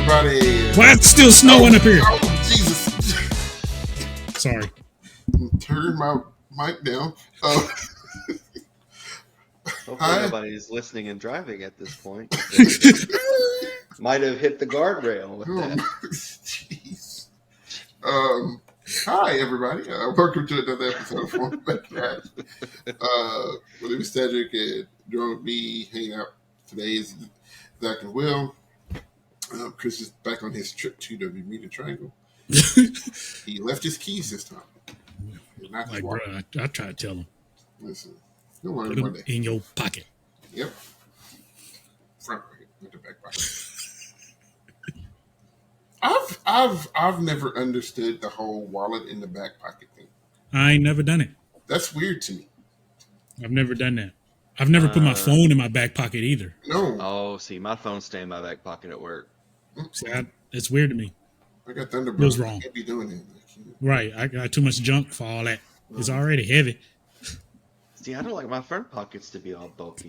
everybody. Why it's still snowing up here? Oh, Jesus. Sorry. Turn my mic down. Hopefully Hi. nobody's listening and driving at this point. Might have hit the guardrail with that. Jeez. Hi, everybody. Welcome to another episode of One Back Cast. My name is Cedric, and joining me hanging out today is Zach and Will. Chris is back on his trip to the Bermuda Triangle. He left his keys this time. Not Like, bro, I try to tell him. Listen, you'll learn Put one them day. in your pocket. Yep. Front pocket, not the back pocket. I've never understood the whole wallet in the back pocket thing. I ain't never done it. That's weird to me. I've never done that. I've never put my phone in my back pocket either. No. Oh, see, my phone stay in my back pocket at work. See, it's weird to me. I got Thunderbird. It was wrong. I can't be doing it. Right. I got too much junk for all that. It's already heavy. See, I don't like my front pockets to be all bulky.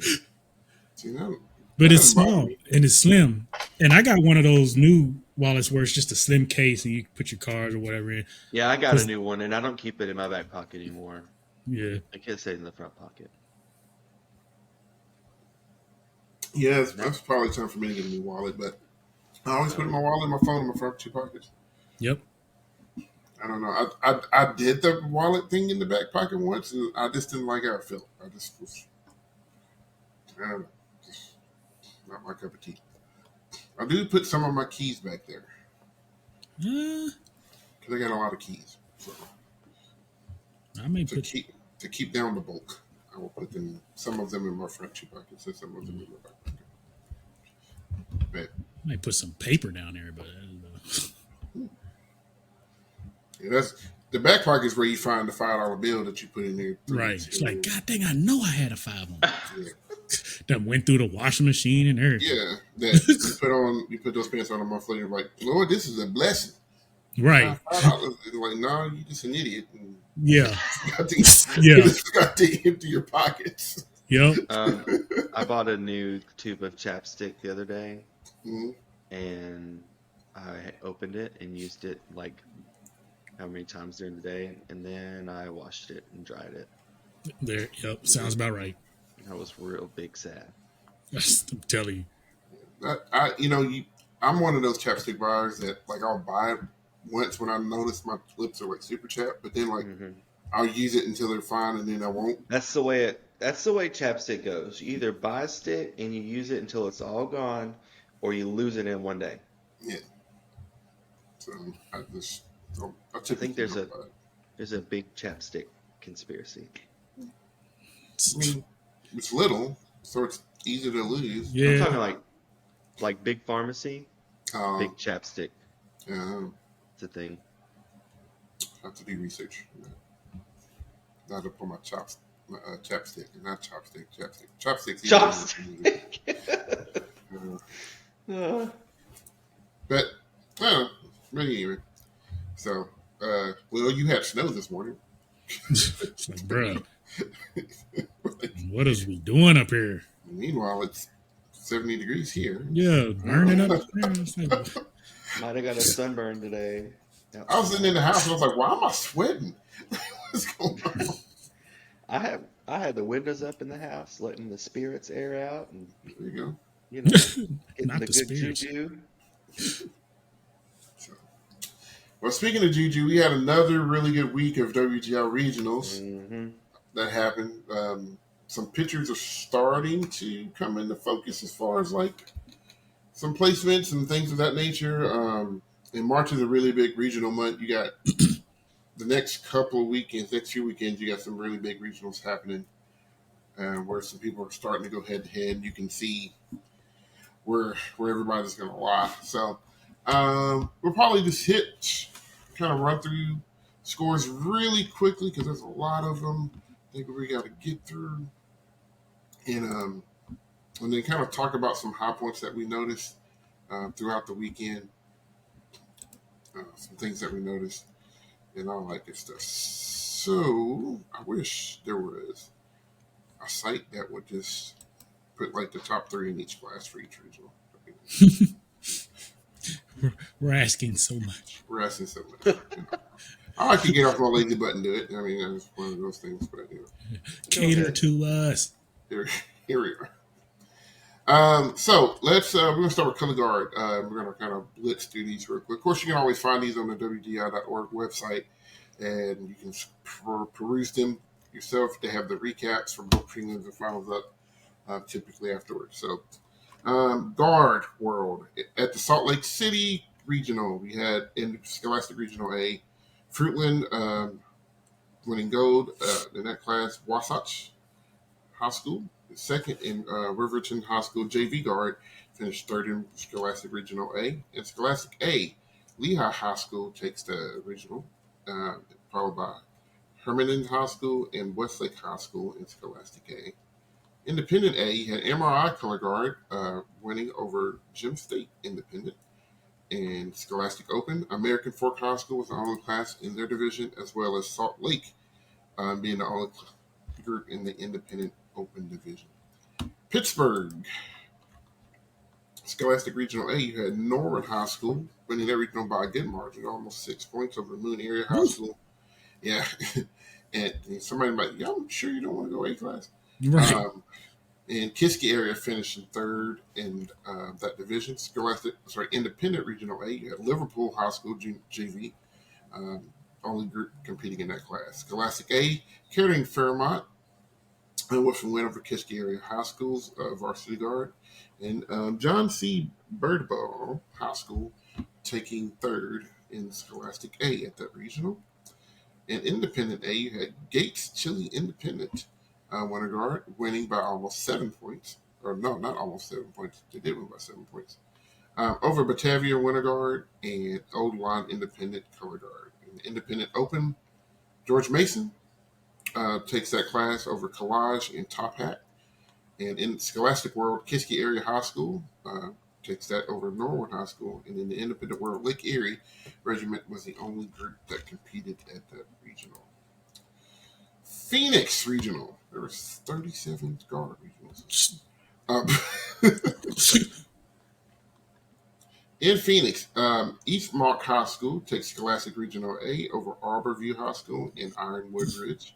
See, no, But it's small and it's slim. And I got one of those new wallets where it's just a slim case and you can put your cards or whatever in. Yeah, I got a new one, and I don't keep it in my back pocket anymore. Yeah. I can't stay in the front pocket. Yeah, that's probably time for me to get a new wallet, but I always put my wallet and my phone in my front two pockets. Yep. I don't know. I did the wallet thing in the back pocket once, and I just didn't like how it felt. I don't know. Just not my cup of tea. I do put some of my keys back there. Because I got a lot of keys. So I may to keep down the bulk, I will put some of them in my front two pockets and some of them in my back pocket. But, I might put some paper down there, but I don't know. yeah, that's the back pocket is where you find the $5 bill that you put in there. Right. It's like, God dang, I know I had a 5 on. Yeah. That went through the washing machine and everything. Yeah, that you put those pants on a month later, like, Lord, this is a blessing. Right. $5. Like, no, you just an idiot. And Yeah. you just got to empty your pockets. Yep. I bought a new tube of chapstick the other day, and I opened it and used it like how many times during the day, and then I washed it and dried it. There. Yep. Sounds about right. I was real big sad. I'm telling you. I'm one of those chapstick buyers that like I'll buy it once when I notice my lips are like super chapped, but then like I'll use it until they're fine, and then I won't. That's the way chapstick goes. You either buy a stick and you use it until it's all gone, or you lose it in one day. Yeah. So I think there's a big chapstick conspiracy. I mean, it's little, so it's easy to lose. Yeah. I'm talking like big pharmacy, big chapstick. Yeah. It's a thing. I have to do research. Not to put my chapstick, not chopstick, chapstick. Chopstick. But anyway, so well, you had snow this morning. It's like, bro, what is we doing up here? Meanwhile, it's 70 degrees here. Yeah, burning up. Might have got a sunburn today. I was sitting in the house and I was like, why am I sweating? What's going on? I had the windows up in the house, letting the spirits air out, and There you go. getting Not the the good spirits. juju. Well, speaking of juju, we had another really good week of WGI regionals that happened. Some pitchers are starting to come into focus as far as like some placements and things of that nature. And March is a really big regional month. You got the next couple of weekends, next few weekends, you got some really big regionals happening where some people are starting to go head to head. You can see where everybody's going to lie. So we'll probably just kind of run through scores really quickly because there's a lot of them I think we got to get through. And then kind of talk about some high points that we noticed throughout the weekend. Some things that we noticed and all that good stuff. So I wish there was a site that would just put like the top 3 in each class for each regional. We're asking so much. We're asking so much. I like to get off my lazy butt and do it. I mean, that's one of those things. But Go Cater ahead. to us. here we are. So let's we're gonna start with color guard. We're gonna kind of blitz through these real quick. Of course, you can always find these on the WGI.org website, and you can peruse them yourself. They have the recaps from both prelims and finals up typically afterwards. So, guard world at the Salt Lake City regional, we had in Scholastic Regional A, Fruitland winning gold in that class. Wasatch High School. Second in Riverton High School JV guard finished third in Scholastic Regional A. In Scholastic A, Lehigh High School takes the regional, followed by Hermann High School and Westlake High School in Scholastic A. Independent A, you had MRI color guard winning over Gem State Independent. And Scholastic Open, American Fork High School was the only class in their division, as well as Salt Lake being the only group in the Independent Open division. Pittsburgh, Scholastic Regional A, you had Norwood High School winning that regional by a good margin, almost 6 points over Moon Area High School. Yeah, and somebody might, yeah, I'm sure you don't want to go A class. Right. And Kiski area finished in third in that division. Independent Regional A, you had Liverpool High School JV, only group competing in that class. Scholastic A, Carrying Fairmont, and with a win over Kiski area high schools, varsity guard, and John C. Birdball High School taking third in Scholastic A at that regional. And Independent A, you had Gates Chili Independent winner guard winning by almost 7 points. Or no, not almost 7 points. They did win by 7 points. Over Batavia winner guard and Old Line Independent color guard. In the Independent Open, George Mason takes that class over Collage and Top Hat. And in Scholastic World, Kiski Area High School takes that over Norwood High School. And in the Independent World, Lake Erie Regiment was the only group that competed at that regional. Phoenix Regional. There were 37 guard regionals. In Phoenix, East Mark High School takes Scholastic Regional A over Arborview High School in Ironwood Ridge.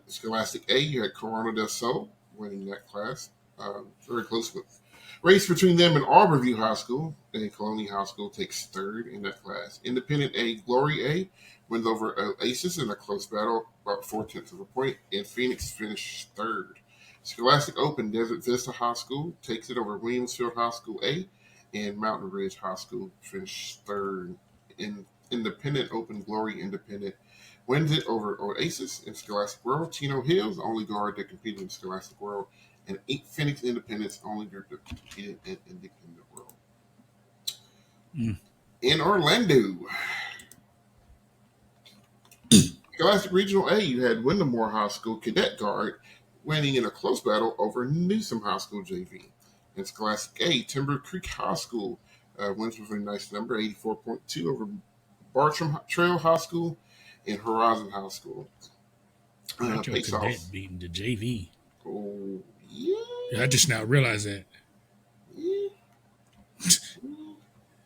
Scholastic A, you had Corona del Sol winning that class. Very close race between them and Arborview High School. And Colonial High School takes third in that class. Independent A, Glory A wins over Oasis in a close battle, about 4/10 of a point. And Phoenix finished third. Scholastic Open, Desert Vista High School takes it over Williamsfield High School A. And Mountain Ridge High School finished third. In Independent Open, Glory Independent wins it over Oasis in Scholastic World. Chino Hills, only guard that competed in Scholastic World. And 8 Phoenix Independents, only group that competed in Independent World. In Orlando, Scholastic Regional A, you had Windemore High School Cadet Guard winning in a close battle over Newsom High School JV. In Scholastic A, Timber Creek High School wins with a nice number, 84.2 over Bartram Trail High School and Horizon High School. Nacho Cadet beating the JV. Oh, yeah. I just now realized that. Yeah.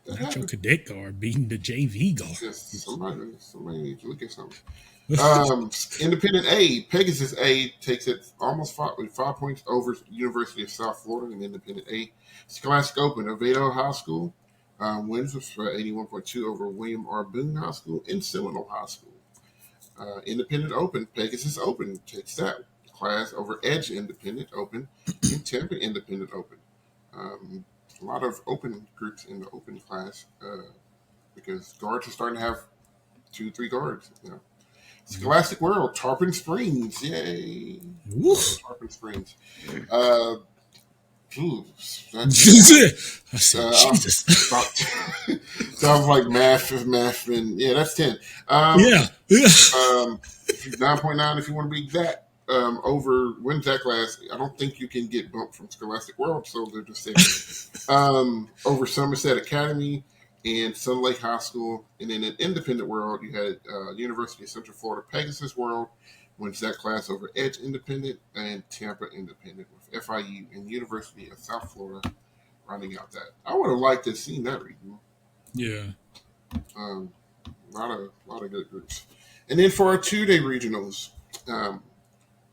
Nacho Cadet guard beating the JV guard. Yes, somebody needs to look at something. Independent A, Pegasus A takes it almost 5 points over University of South Florida in Independent A. Scholastic Open, Oviedo High School wins with 81.2 over William R. Boone High School and Seminole High School. Independent Open, Pegasus Open takes that class over Edge Independent Open and Tampa Independent Open. A lot of open groups in the open class because guards are starting to have 2-3 guards. Scholastic World, Tarpon Springs, yay! Tarpon Springs. I said, Jesus. Sounds like math, and yeah, that's 10. 9.9 if you want to be exact. Over wins that class. I don't think you can get bumped from Scholastic World, so they're just saying. Over Somerset Academy and Sun Lake High School, and then in Independent World, you had University of Central Florida Pegasus World wins that class over Edge Independent and Tampa Independent with FIU and University of South Florida rounding out that. I would have liked to have seen that regional. Yeah. Um, a lot of good groups. And then for our 2-day regionals, um,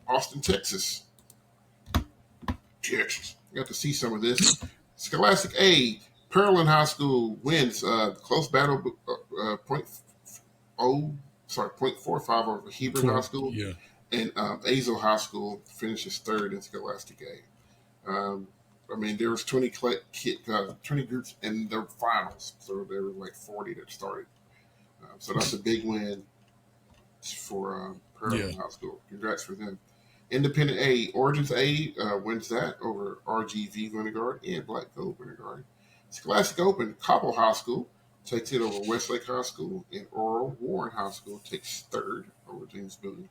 Austin, Texas. Texas. Got to see some of this. Scholastic A, Pearland High School wins close battle point oh sorry 0.45 over Hebron High School, Yeah. and Azle High School finishes third in Scholastic A. I mean, there was 20 20 groups in the finals, so there were like 40 that started. So that's a big win for Yeah. Pearland High School. Congrats for them. Independent A, Origins A wins that over RGV Vanguard and Black Gold Vanguard. Scholastic Open, Cobble High School takes it over Westlake High School, and Oral Warren High School takes third over James Boone.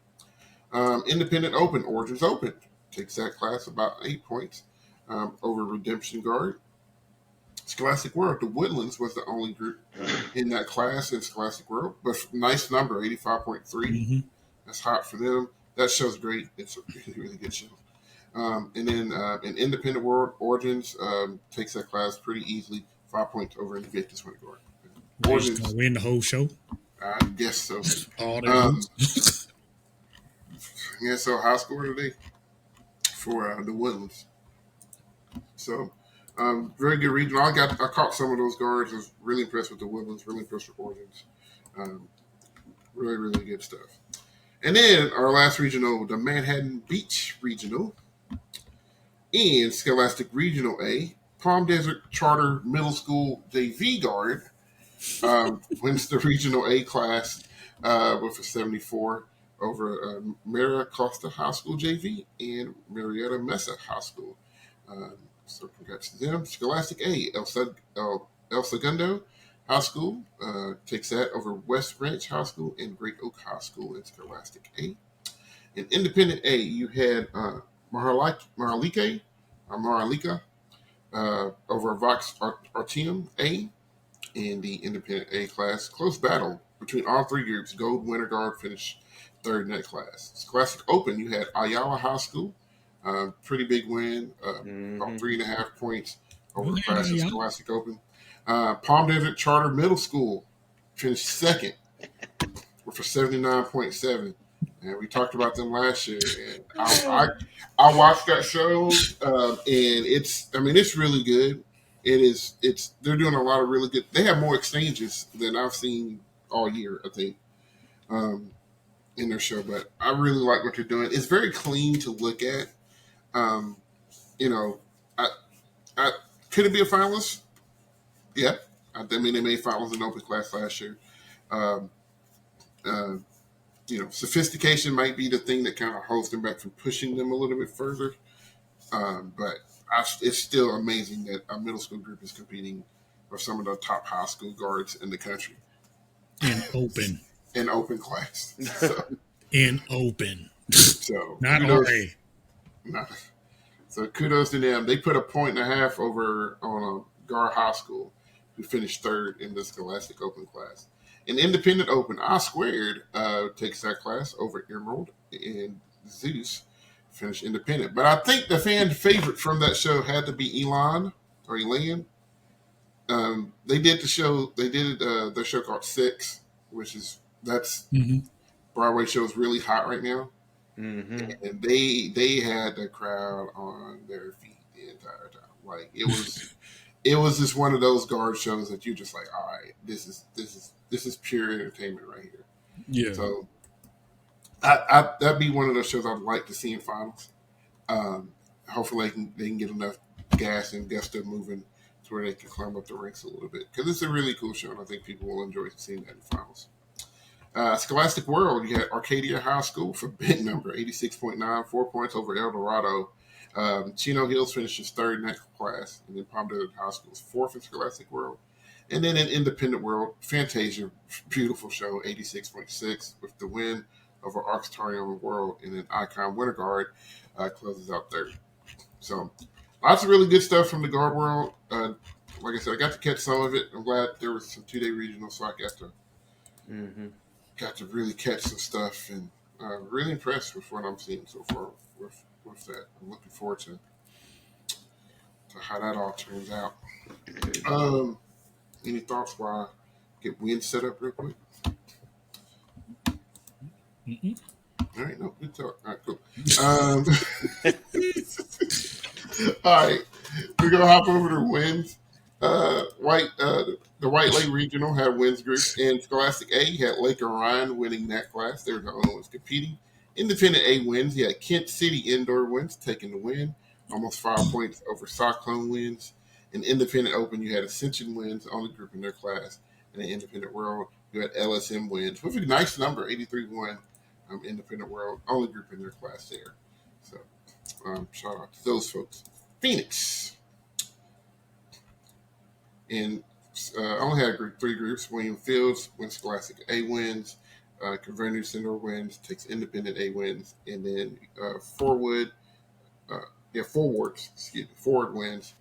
Independent Open, Origins Open takes that class about 8 points over Redemption Guard. Scholastic World, the Woodlands was the only group in that class in Scholastic World, but nice number, 85.3. Mm-hmm. That's hot for them. That show's great. It's a really, really good show. And then in Independent World, Origins takes that class pretty easily, 5 points over Invictus Vanguard. He's Origins, gonna win the whole show. I guess so. All their groups. Yeah, so high score today for the Woodlands. So very good region. I caught some of those guards. I was really impressed with the Woodlands. Really impressed with Origins. Really, really good stuff. And then our last regional, the Manhattan Beach Regional, and Scholastic Regional A, Palm Desert Charter Middle School JV Guard wins the Regional A class with a 74 over Maria Costa High School JV and Marietta Mesa High School. So congrats to them. Scholastic A, El Segundo High School takes that over West Ranch High School and Great Oak High School in Scholastic A. In Independent A, you had Maralika over Vox Artium A in the Independent A class. Close battle between all three groups. Gold Winter Guard finished third in that class. Scholastic Open, you had Ayala High School. Pretty big win, about 3.5 points over the class of Scholastic Open. Palm Desert Charter Middle School finished second with a 79.7. And we talked about them last year, and I watched that show, and it's really good. They're doing a lot of really good. They have more exchanges than I've seen all year, I think, in their show. But I really like what they're doing. It's very clean to look at. Um, you know, I could it be a finalist? Yeah, I mean they made finals in open class last year. Um, uh, sophistication might be the thing that kind of holds them back from pushing them a little bit further. But it's still amazing that a middle school group is competing with some of the top high school guards in the country. In open. In open class. So, in open. So not kudos, RA. So kudos to them. They put 1.5 points over on a Gar High School, who finished third in the Scholastic Open class. In Independent Open, I Squared takes that class over Emerald, and Zeus finished independent. But I think the fan favorite from that show had to be Elan or Elan. They did the show. They did their show called Six, that's Broadway shows really hot right now, and they had the crowd on their feet the entire time. Like it was just one of those guard shows that you're just like, all right, this is pure entertainment right here. Yeah. So that'd be one of those shows I'd like to see in finals. Hopefully they can get enough gas and gusto moving to where they can climb up the ranks a little bit, because it's a really cool show, and I think people will enjoy seeing that in finals. Scholastic World, you had Arcadia High School for big number, 86.9, 4 points over El Dorado. Chino Hills finishes third in that class, and then Palm Desert High School is fourth in Scholastic World. And then in Independent World, Fantasia, beautiful show, 86.6 with the win over Arcturian World, and then Icon Winter Guard closes out third. So lots of really good stuff from the guard world. Like I said, I got to catch some of it. I'm glad there was some 2-day regionals, so I got to really catch some stuff, and really impressed with what I'm seeing so far with that. I'm looking forward to how that all turns out. Any thoughts while I get wind set up real quick? Mm-mm. All right, no, good talk. All right, cool. All right, we're gonna hop over to wins. The White Lake Regional had wins groups. In Scholastic A, you had Lake Orion winning that class. They were the only ones competing. Independent A wins. You had Kent City Indoor wins taking the win, almost 5 points over Cyclone wins. In Independent Open, you had Ascension wins, only group in their class. And in Independent World, you had LSM wins with a nice number, 83-1. Independent World, only group in their class there. So shout out to those folks. Phoenix. And only had three groups. William Fields wins Scholastic A wins. Convergence Indoor wins, takes Independent A wins. And then Forward wins,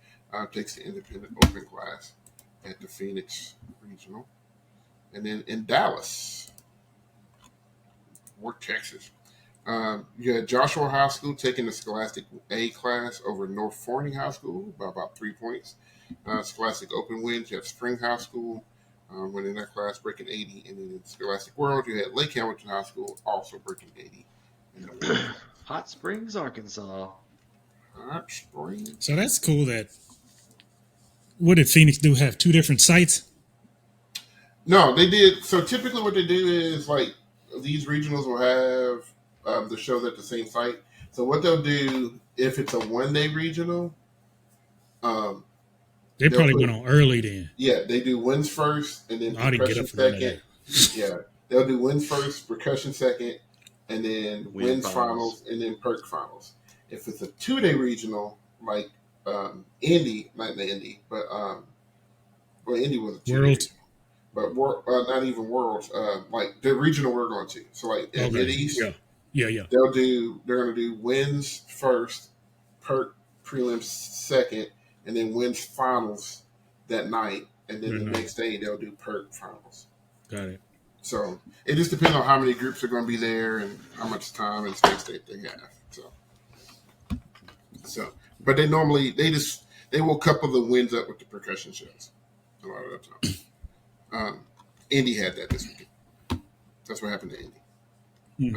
takes the Independent Open class at the Phoenix Regional. And then in Dallas, or Texas, you had Joshua High School taking the Scholastic A class over North Forney High School by about 3 points. Scholastic Open wins. You had Spring High School winning that class, breaking 80. And then in Scholastic World, you had Lake Hamilton High School also breaking 80 in the world. Hot Springs, Arkansas. Hot Springs. So that's cool. That what did Phoenix do? Have two different sites? No, they did. So typically, what they do is like these regionals will have the shows at the same site. So what they'll do if it's a 1 day regional, They probably went on early then. Yeah, they do wins first and then I didn't get percussion up for none of second. that. Yeah, they'll do wins first, percussion second, and then Win wins finals, and then perk finals. If it's a 2 day regional, like Indy, not Indy, but well, Indy was a 2 day World. regional, but not even Worlds. Like the regional we're going to. So like at Mid East, Yeah. they're going to do wins first, perk prelims second, and then wins finals that night, and then the next day they'll do perk finals. Got it. So it just depends on how many groups are going to be there and how much time and space they have. So, but they normally they will couple the wins up with the percussion shows a lot of the time. Indy had that this weekend. That's what happened to Indy.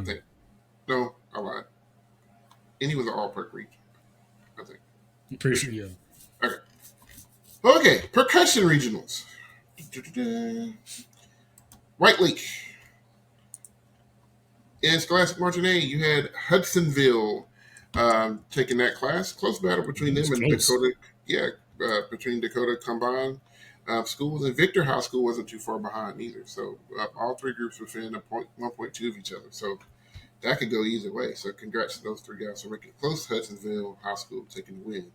I think. No, I lied. Indy was an all perk region. I think. I'm pretty sure. Yeah. Okay, percussion regionals. White Lake. In Scholastic Marching A, you had Hudsonville taking that class. Close battle between them and Dakota. Yeah, between Dakota Combined schools. And Victor High School wasn't too far behind either. So all three groups were within 1.2 of each other. So that could go either way. So congrats to those three guys for making it close. Hudsonville High School taking the win.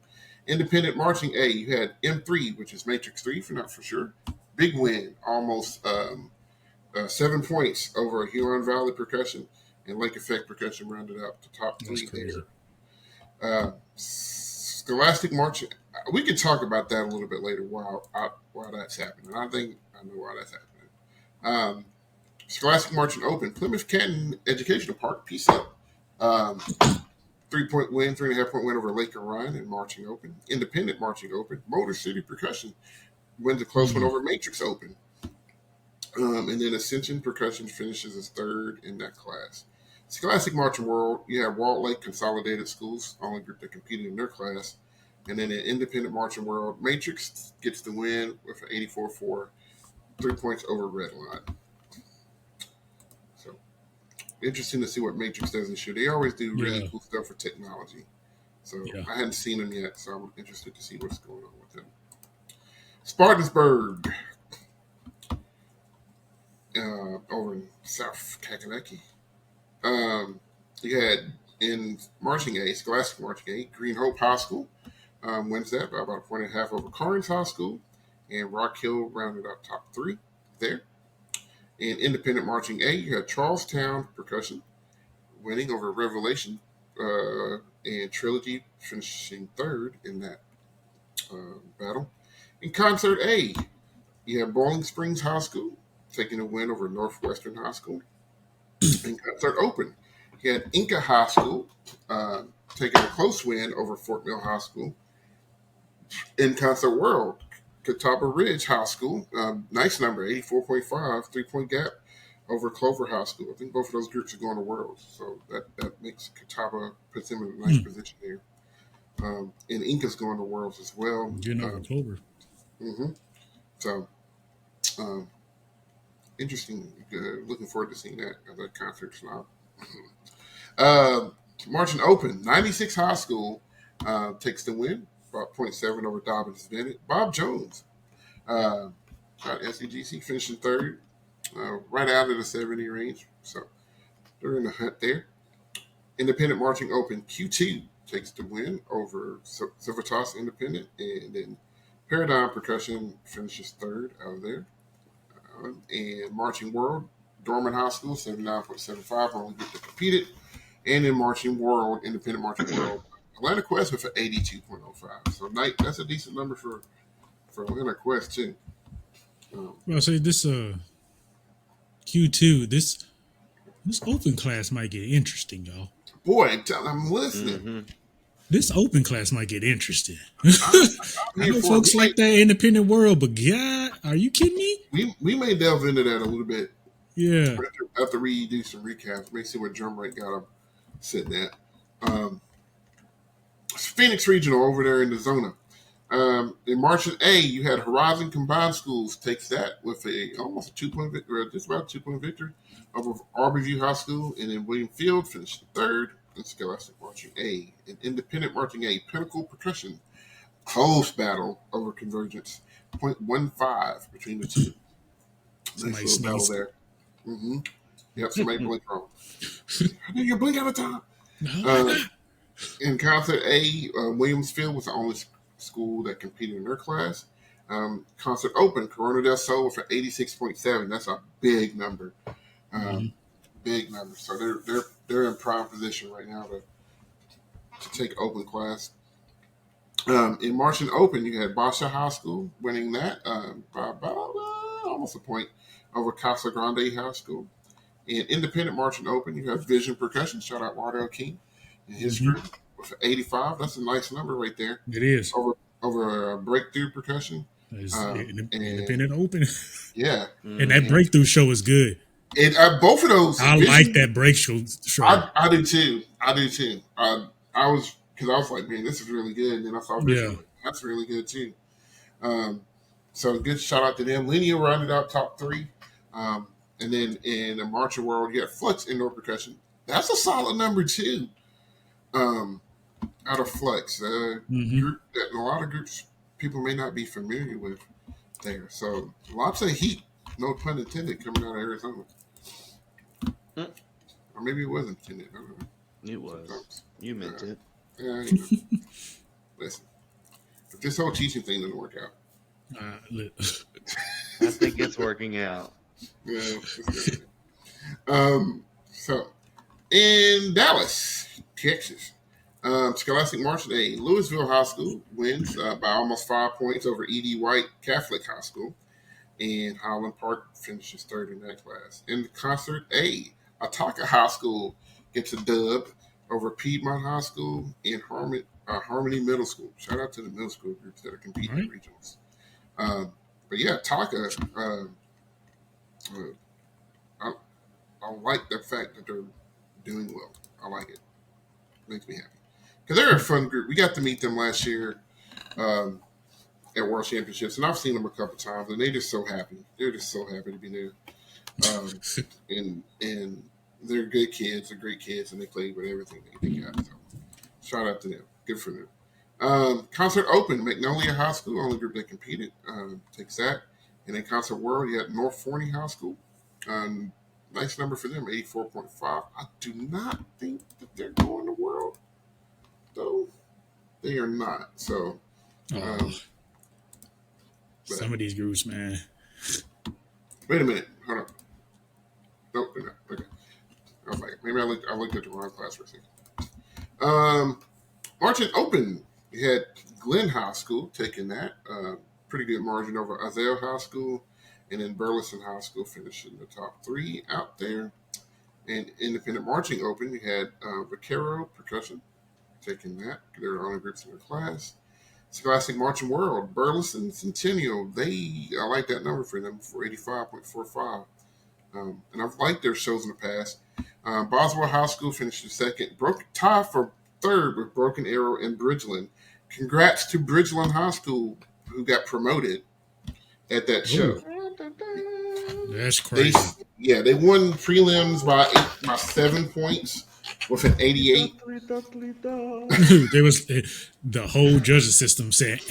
Independent Marching A, you had M3, which is Matrix 3, if you're not for sure. Big win, almost 7 points over Huron Valley Percussion, and Lake Effect Percussion rounded out the top three there. Scholastic Marching, we could talk about that a little bit later while that's happening. I think I know why that's happening. Scholastic Marching Open, Plymouth Canton Educational Park, peace up. 3-point win, 3.5-point win over Lake Orion in Marching Open. Independent Marching Open. Motor City Percussion wins a close one over Matrix Open. And then Ascension Percussion finishes as third in that class. Scholastic Marching World, you have Walt Lake Consolidated Schools, only group that competed in their class. And then in Independent Marching World, Matrix gets the win with an 84-4, 3 points over Redline. So interesting to see what Matrix does this year. They always do really cool stuff for technology. So I hadn't seen them yet, so I'm interested to see what's going on with them. Spartansburg, over in South Kakalaki. You had in Marching A, Scholastic Marching A, Green Hope High School wins that by about 1.5 over Carnes High School, and Rock Hill rounded out top three there. In Independent Marching A, you had Charlestown Percussion winning over Revelation, and Trilogy finishing third in that battle. In Concert A, you have Bowling Springs High School taking a win over Northwestern High School. In Concert Open, you had Inca High School taking a close win over Fort Mill High School. In Concert World, Catawba Ridge High School, nice number, 84.5, 3-point gap over Clover High School. I think both of those groups are going to Worlds, so that makes Catawba puts them in a nice position here. And Inca's going to Worlds as well. Getting over Clover. Mm-hmm. So, interesting. Looking forward to seeing that at the concerts now. Marching Open, 96 High School takes the win, about 0.7 over Dobbins Bennett. Bob Jones got SCGC finishing third, right out of the 70 range. So they're in the hunt there. Independent Marching Open, Q2 takes the win over Civitas Independent, and then Paradigm Percussion finishes third out of there. And Marching World, Dorman High School, 79.75, only get to compete it. And in Marching World, Independent Marching World, Atlanta Quest with an 82.05. So that's a decent number for Atlanta Quest too. Well, say this Q2, this open class might get interesting, y'all. Boy, I'm listening. Mm-hmm. This open class might get interesting. I know folks like that independent world, but God, are you kidding me? We may delve into that a little bit. Yeah. After we do some recaps, maybe see what drum rate got up sitting at. Phoenix Regional over there in the Zona. In Marching A, you had Horizon Combined Schools takes that with almost a 2-point victory, or just about a 2-point victory over Arborview High School, and then William Field finished third in Scholastic Marching A. In Independent Marching A, Pinnacle Percussion, close battle over Convergence, 0.15 between the two. Nice little battle there. Mm-hmm. Yep, somebody blink wrong. I know you blink out of time. No. In Concert A, Williamsfield was the only school that competed in their class. Concert Open, Corona del Sol for 86.7. That's a big number. Big number. So they're in prime position right now to take open class. In Marching Open, you had Basha High School winning that by about almost a point over Casa Grande High School. In Independent Marching Open, you have Vision Percussion. Shout out Wardell King and his group with 85. That's a nice number right there. It is. Over Breakthrough Percussion. Independent Open. Yeah. And that Breakthrough show is good. Both of those. I like that break show. I do too. I was like, man, this is really good. And then I saw Vision. That's really good too. So good shout out to them. Linear rounded out top 3. And then in the Marching World, you had Flux Indoor Percussion. That's a solid number too. Out of Flux, group that a lot of groups people may not be familiar with there. So lots of heat, no pun intended, coming out of Arizona. Or maybe it wasn't intended. I don't know. It was. Sometimes. You meant it. Yeah, listen, if this whole teaching thing doesn't work out, I think it's working out. Yeah. So in Dallas, Texas, Scholastic Marching A, Louisville High School wins by almost 5 points over E.D. White Catholic High School, and Highland Park finishes third in that class. In the Concert A, Ataka High School gets a dub over Piedmont High School and Harmony Middle School. Shout out to the middle school groups that are competing in regionals. But yeah, Ataka, I like the fact that they're doing well. I like it. Makes me happy. Because they're a fun group. We got to meet them last year at World Championships, and I've seen them a couple times, and they're just so happy. They're just so happy to be there. And they're good kids. They're great kids, and they play with everything they got. So shout out to them. Good for them. Concert Open, Magnolia High School, only group that competed, takes that. And in Concert World, you had North Forney High School. Nice number for them, 84.5. I do not think that they're going to World, though. They are not. So, some of these groups, man. Wait a minute. Hold on. Nope, they're not. Okay. I was like, maybe I looked at the wrong class for a second. Marching Open, you had Glenn High School taking that. Pretty good margin over Azale High School. And then Burleson High School finishing the top 3 out there. And Independent Marching Open, you had Vaquero Percussion taking that. They were the only groups in their class. Scholastic Marching World, Burleson Centennial. I like that number for them for 85.45. And I've liked their shows in the past. Boswell High School finished in second. Tie for third with Broken Arrow and Bridgeland. Congrats to Bridgeland High School, who got promoted at that show. That's crazy. They won prelims by 7 points with an 88. There was the whole judging system said,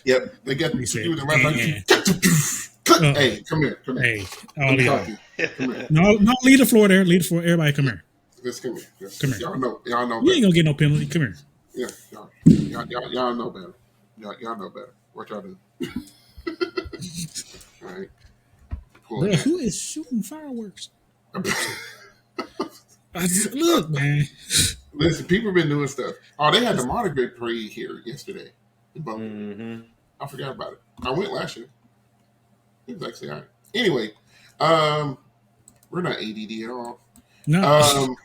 Yep, they got to do the Hey, come here. Hey, all y'all. No, leave the floor there. Leave the floor. Everybody, come here. Just come here. Come here. Y'all know. You ain't gonna get no penalty. Come here. Yeah, y'all know better. Y'all know better. What y'all do? All right. Bro, who is shooting fireworks? Look, man. Listen, people have been doing stuff. Oh, they had the Monterey Parade here yesterday in Boca. Mm-hmm. I forgot about it. I went last year. It was actually all right. Anyway, we're not ADD at all. No.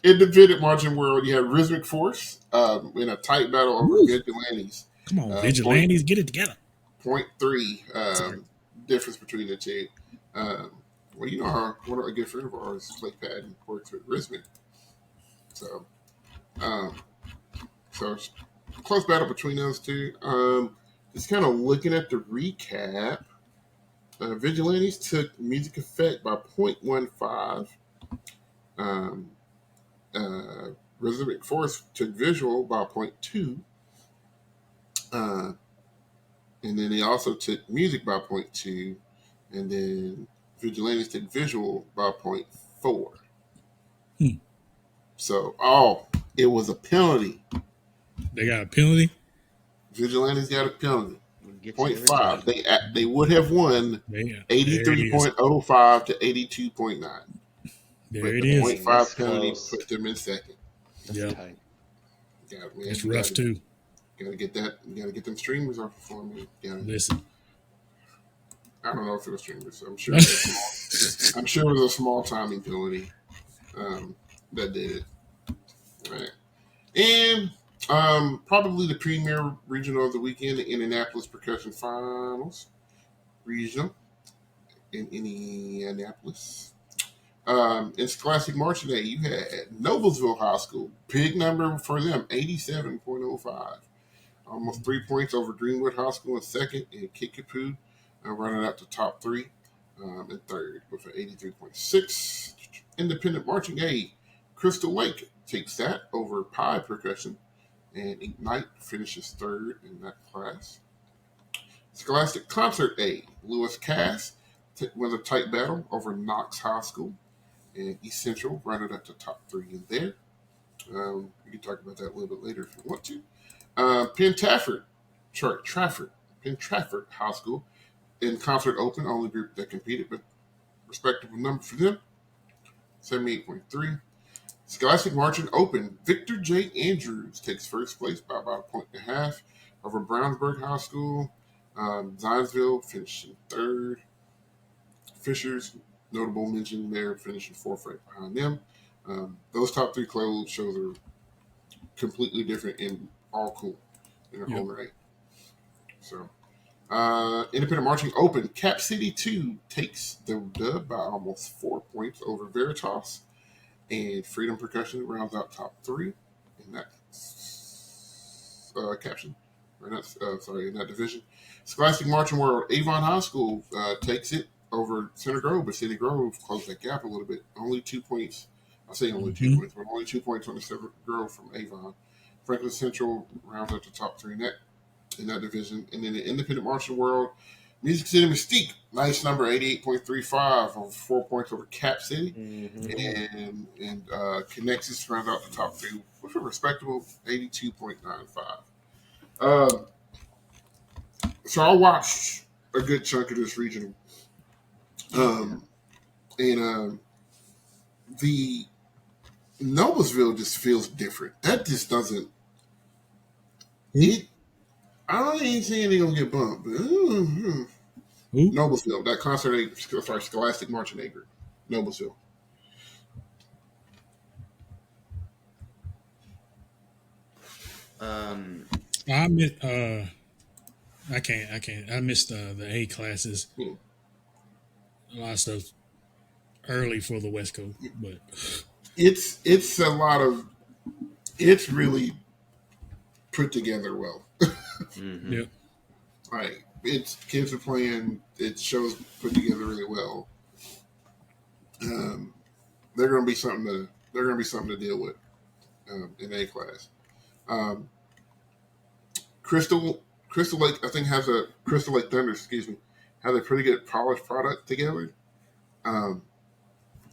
Independent Marching World, you had Rhythmic Force in a tight battle over Vigilantes. Come on, Vigilantes, get it together. 0.3 difference between the two. Well, you know how one of our good friends of ours, Clay Patton, works with Rhythmic. So close battle between those two. Just kind of looking at the recap. Vigilantes took Music Effect by 0.15. Rhythmic Force took Visual by 0.2. And then they also took Music by 0.2. And then Vigilantes took Visual by 0.4. So, it was a penalty. They got a penalty? Vigilantes got a penalty. 0.5. They would have won 83.05 to 82.9. There it is. 0.5 penalty put them in second. Yeah. It's rough too. Gotta get that. You gotta get them streamers off for me. Listen. I don't know if it was streamers. I'm sure. I'm sure it was a small timing penalty that did it. All right. And probably the premier regional of the weekend, the Indianapolis Percussion Finals regional in Indianapolis. In Scholastic Marching Day, you had Noblesville High School. Big number for them, 87.05. Almost 3 points over Greenwood High School in second, and Kickapoo running out to top three in third with an 83.6. Independent Marching Day, Crystal Lake takes that over Pi Percussion, and Ignite finishes third in that class. Scholastic Concert A, Lewis Cass wins a tight battle over Knox High School, and East Central rounded up to top three in there. We can talk about that a little bit later if you want to. Penn Trafford High School in Concert Open, only group that competed, but respectable number for them, 78.3. Scholastic Marching Open, Victor J. Andrews takes first place by about 1.5 over Brownsburg High School. Zionsville finishing third. Fishers, notable mention there, finishing fourth right behind them. Those top three shows are completely different and all cool in their own right. So, Independent Marching Open, Cap City 2 takes the dub by almost 4 points over Veritas, and Freedom Percussion rounds out top three in that caption. In that division. Scholastic Marching World, Avon High School takes it over Center Grove, but City Grove closed that gap a little bit. Only 2 points. I say only 2 points, but only 2 points on the Center Grove from Avon. Franklin Central rounds up the top three in that division. And then the Independent Marching World, Music City Mystique, nice number, 88.35 over 4 points over Cap City. And Connexus rounds out the top three with a respectable 82.95. So I watched a good chunk of this regional. The Noblesville just feels different. That just doesn't. I ain't saying they're gonna get bumped, but Noblesville, that Scholastic Marching Day group, Noblesville. Um, I missed. I can't. I can't. I missed the A classes. Hmm. A lot of stuff early for the West Coast, but It's a lot of it's really put together well. hmm yeah. Like it's kids are playing. It shows put together really well. Um, they're gonna be something to deal with in A class. Um, Crystal Lake I think has a Crystal Lake Thunder. Excuse me, has a pretty good polished product together. Um,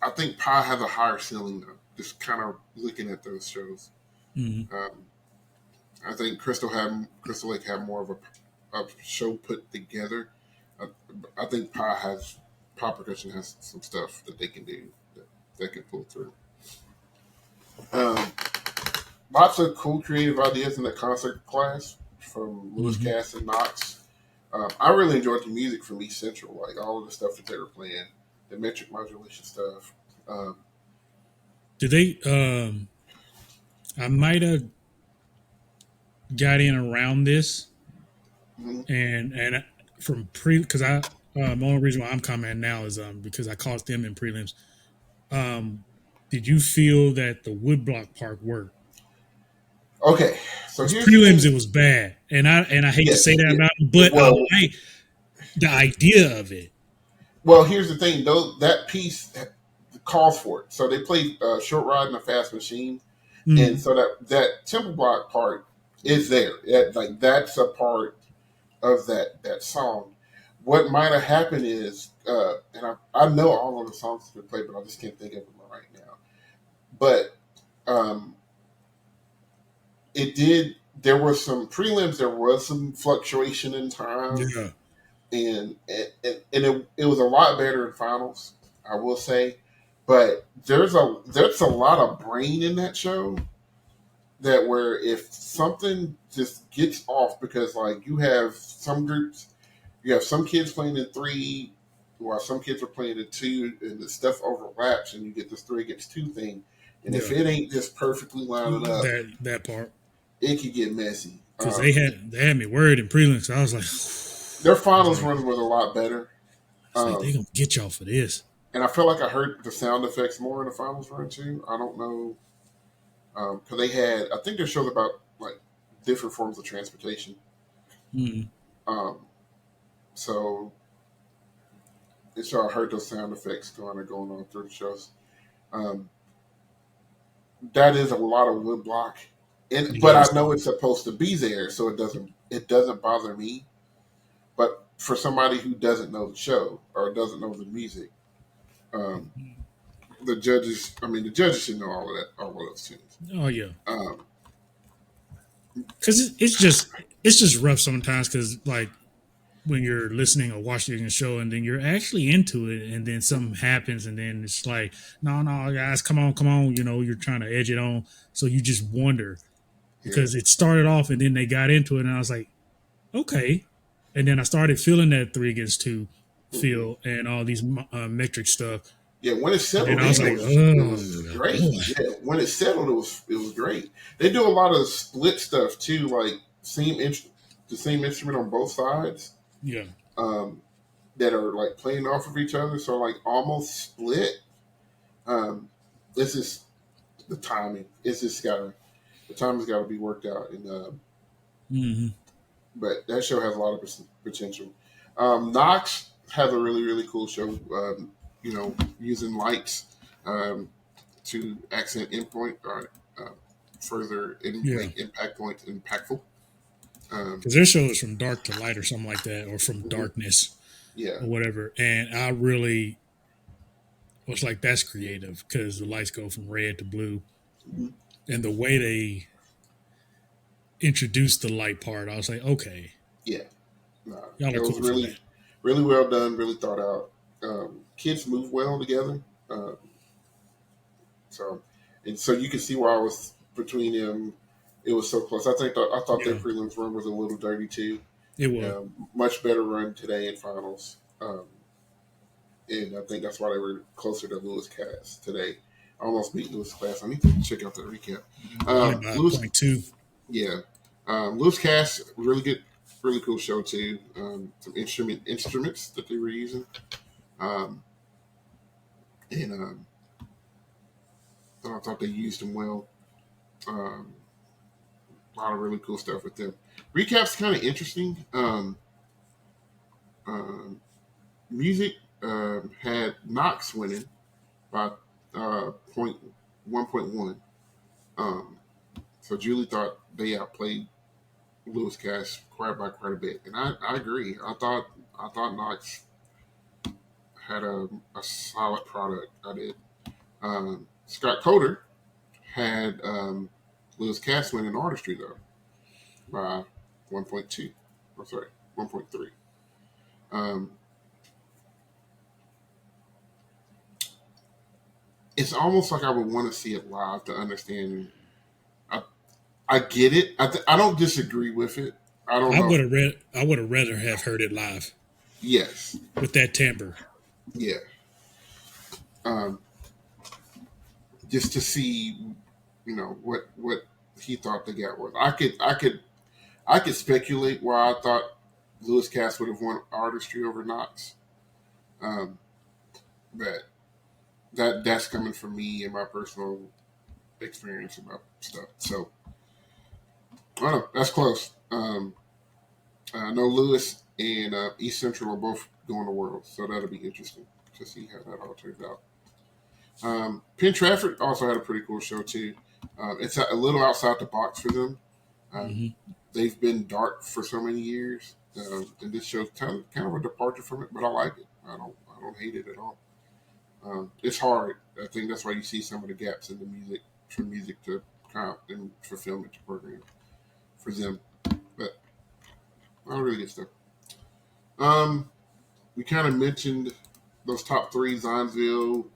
I think Pi has a higher ceiling though. Just kind of looking at those shows. Mm-hmm. Um, I think Crystal Lake had more of a show put together. I, I think Pi Percussion has some stuff that they can do that can pull through. Um, Lots of cool creative ideas in the concert class from Lewis Mm-hmm. Cass and Knox. I really enjoyed the music from East Central, like all of the stuff that they were playing, the metric modulation stuff. Um, Did they? I might have got in around this, mhm. and from pre because I the only reason why I'm commenting now is because I caught them in prelims. Um, did you feel that the woodblock part worked? Okay, so Because here's the prelims thing. it was bad, and I hate to say Yes, that yeah. about it, but I Well, like the idea of it. here's the thing. Though that piece calls for it. So they played Short Ride and a Fast Machine, and Mm, so that temple block part is there. Like that's a part of that song. What might have happened is, and I know all of the songs that they played, but I just can't think of them right now. But um, it did. There were some prelims. There was some fluctuation in time, yeah, and it was a lot better in finals. I will say, but there's a lot of brain in that show that where if something just gets off because like you have some groups. You have some kids playing in three, while some kids are playing in two, and the stuff overlaps, and you get this three against two thing. And if yeah, it ain't just perfectly lining up, that part. it could get messy. Because they had me worried in prelims. So I was like, Their I was finals like, run was a lot better, they gonna get y'all for this. and I feel like I heard the sound effects more in the finals run too. I don't know because they had. I think their shows about like different forms of transportation. Mm, Um, so, so I heard those sound effects going on through the shows. Um, that is a lot of wood block, and but yes, I know it's supposed to be there, so it doesn't bother me. But for somebody who doesn't know the show or doesn't know the music, um, the judges should know all of those tunes. oh yeah. Um, Because it's just rough sometimes. Because like when you're listening or watching a show and then you're actually into it and then something happens and then it's like no guys come on you're trying to edge it on so you just wonder yeah, because it started off and then they got into it and I was like okay and then I started feeling that three against two hmm feel and all these metric stuff yeah. When it and then settled I was in, like it was oh great. boy Yeah, when it settled, it was great. They do a lot of split stuff too, like the same instrument on both sides. yeah Um, that are like playing off of each other, so like almost split. Um, this is the timing. It's just got the timing's got to be worked out, and hmm but that show has a lot of potential. Knox has a really really cool show. Using lights um, to accent endpoint or further yeah make impact points impactful. Um, because their show is from dark to light or something like that or from mhm, darkness yeah, or whatever and I really was like that's creative because the lights go from red to blue mhm, and the way they introduced the light part I was like okay yeah. Nah, y'all it are was cool for that really well done, really thought out. Kids move well together, so and so you can see where I was between them. It was so close. I thought their yeah prelims run was a little dirty too. it was Much better run today in finals, and I think that's why they were closer to Lewis Cass today. Almost beat Lewis Cass. I need to check out the recap. only by Lewis, point two yeah, Lewis Cass, really cool show too. Some instruments that they were using, um, and I thought they used them well. Um, a lot of really cool stuff with them. Recap's kind of interesting. Um, music had Knox winning by point 1.1. Um, so Julie thought they outplayed Lewis Cass quite a bit, and I agree. I thought Knox had a solid product. I did. Scott Coder had Lewis Cass winning artistry though by 1.2. I'm sorry, 1.3. Um, it's almost like I would want to see it live to understand. I, I get it. I don't disagree with it. I don't I know. would have read. I would have rather have heard it live Yes. with that timbre. Yeah. Um, just to see, what he thought the gap was. I could speculate why I thought Lewis Cass would have won artistry over Knox. Um, but that's coming from me and my personal experience about stuff. So I don't know. That's close. I know Lewis and East Central are both going to Worlds, so that'll be interesting to see how that all turns out. Penn Trafford also had a pretty cool show too. It's a little outside the box for them. Um, Mm-hmm. they've been dark for so many years, and this show's kind of a departure from it. But I like it. I don't hate it at all. It's hard. I think that's why you see some of the gaps in the music, from music to comp and fulfillment to program for them. But all really good stuff. We kind of mentioned those top three: Zionsville,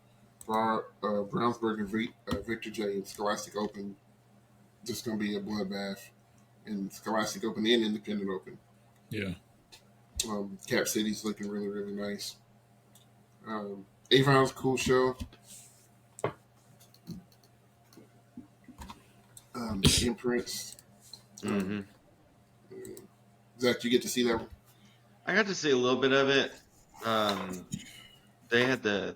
Brownsburg, and Victor J. and Scholastic Open. Just going to be a bloodbath in Scholastic Open and Independent Open. Yeah. Cap City's looking really, really nice. Avon's a cool show. Imprints. Mm-hmm. Zach, you get to see that one? I got to see a little bit of it. They had the